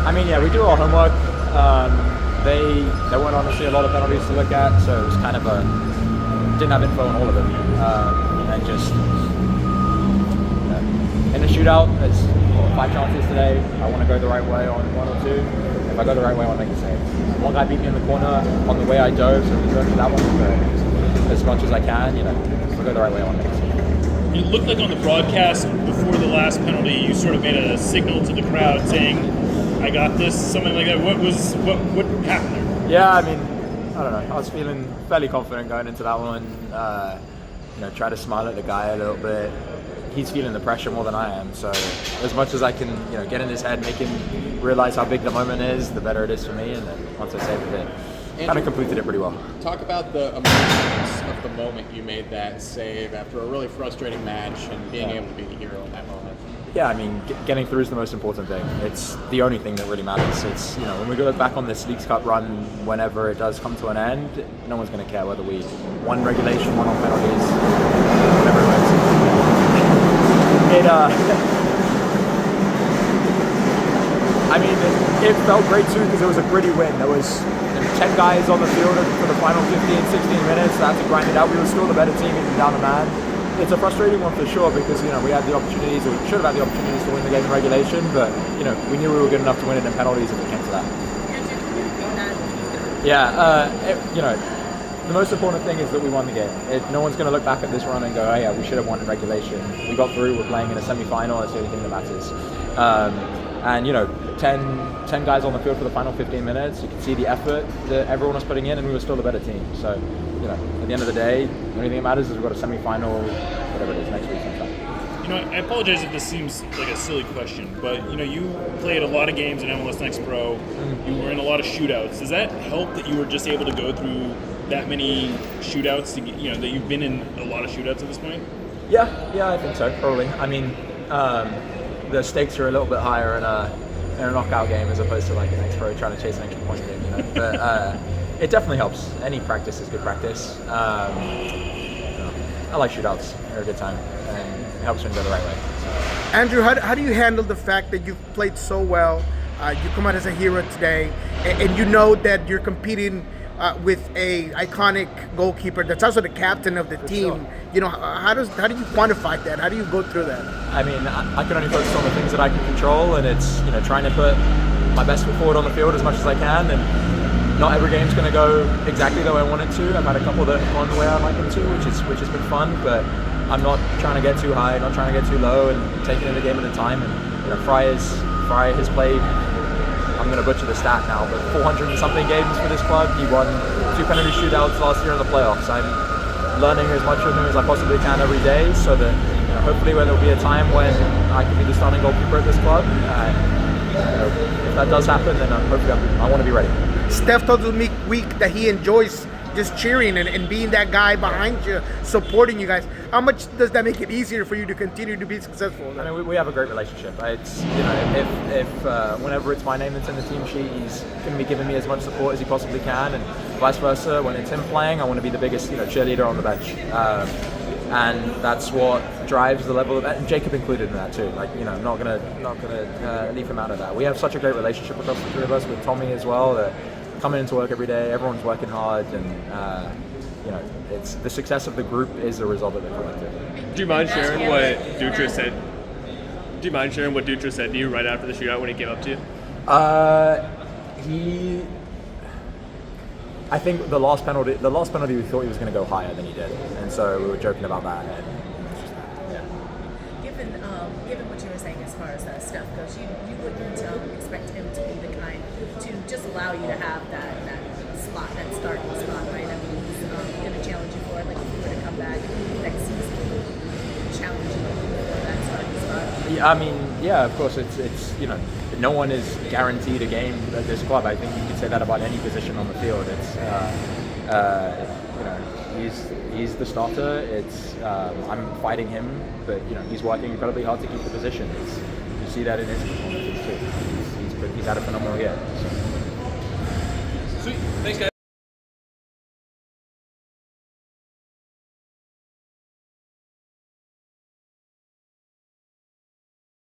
I mean, yeah, we do our homework. There weren't honestly a lot of penalties to look at, so it was kind of didn't have info on all of them, and just in the shootout, there's 5 chances today. I want to go the right way on 1 or 2. If I go the right way, I want to make a save. One guy beat me in the corner on the way I dove, so I'm going to that one, but as much as I can, if I go the right way, I want to make a save. It looked like on the broadcast before the last penalty, you sort of made a signal to the crowd saying, "I got this," something like that. What happened there? Yeah, I mean, I don't know. I was feeling fairly confident going into that one. Try to smile at the guy a little bit. He's feeling the pressure more than I am. So as much as I can, get in his head, make him realize how big the moment is, the better it is for me. And then once I saved it, kind of completed it pretty well. Talk about the emotions of the moment you made that save after a really frustrating match and being able to be the hero in that moment. Yeah, I mean, getting through is the most important thing. It's the only thing that really matters. It's, when we look back on this Leagues Cup run, whenever it does come to an end, no one's going to care whether we won regulation, won on penalties, whatever it was. It felt great too because it was a gritty win. There was 10 guys on the field for the final 15, 16 minutes. I had to grind it out. We were still the better team even down the man. It's a frustrating one for sure because we had the opportunities, or we should have had the opportunities to win the game in regulation, but we knew we were good enough to win it in penalties if it came to that. Yeah, the most important thing is that we won the game. No one's going to look back at this run and go, "Oh yeah, we should have won in regulation." We got through. We're playing in a semi-final. That's the only thing that matters. And 10 guys on the field for the final 15 minutes. You can see the effort that everyone was putting in, and we were still the better team. So, at the end of the day, the only thing that matters is we've got a semi-final, whatever it is, next week sometime. I apologize if this seems like a silly question, but you played a lot of games in MLS Next Pro. You were in a lot of shootouts. Does that help that you were just able to go through that many shootouts? That you've been in a lot of shootouts at this point? Yeah, I think so. Probably. I mean, the stakes are a little bit higher in a knockout game as opposed to like an Next Pro trying to chase an extra point game. But it definitely helps. Any practice is good practice. I like shootouts. They're a good time, and it helps when you go the right way. Andrew, how do you handle the fact that you've played so well? You come out as a hero today, and you know that you're competing with a iconic goalkeeper that's also the captain of the team. Sure. How do you quantify that? How do you go through that? I mean, I can only focus on the things that I can control, and it's trying to put my best foot forward on the field as much as I can. And not every game's going to go exactly the way I want it to. I've had a couple that have gone the way I like them to, which has been fun. But I'm not trying to get too high, not trying to get too low, and taking it a game at a time. And Frei has played. I'm going to butcher the stat now, but 400 and something games for this club. He won 2 penalty shootouts last year in the playoffs. I'm learning as much from him as I possibly can every day, so that hopefully there'll be a time when I can be the starting goalkeeper at this club. If that does happen, then hopefully I want to be ready. Steph told me week that he enjoys just cheering and being that guy behind you, supporting you guys. How much does that make it easier for you to continue to be successful? I mean, we have a great relationship. It's if whenever it's my name that's in the team sheet, he's going to be giving me as much support as he possibly can, and vice versa. When it's him playing, I want to be the biggest cheerleader on the bench, and that's what drives the level of that. And Jacob included in that too. I'm not gonna leave him out of that. We have such a great relationship across the 3 of us, with Tommy as well. That coming into work every day, everyone's working hard, and it's the success of the group is a result of the collective. Do you mind sharing what Dutra said? Do you mind sharing what Dutra said to you right after the shootout when he came up to you? I think the last penalty, we thought he was going to go higher than he did, and so we were joking about that. And Given what you were saying as far as that stuff goes, you wouldn't expect him to be the kind to just allow you to have that spot, that starting spot, right? I mean, he's going to challenge you for it. Like if you were to come back next season, challenge you for that starting spot. Yeah, I mean, yeah, of course, it's no one is guaranteed a game at this club. I think you could say that about any position on the field. It's he's the starter. It's I'm fighting him, but he's working incredibly hard to keep the position. You see that in his performances too. He's had a phenomenal year. So. Sweet, thanks guys.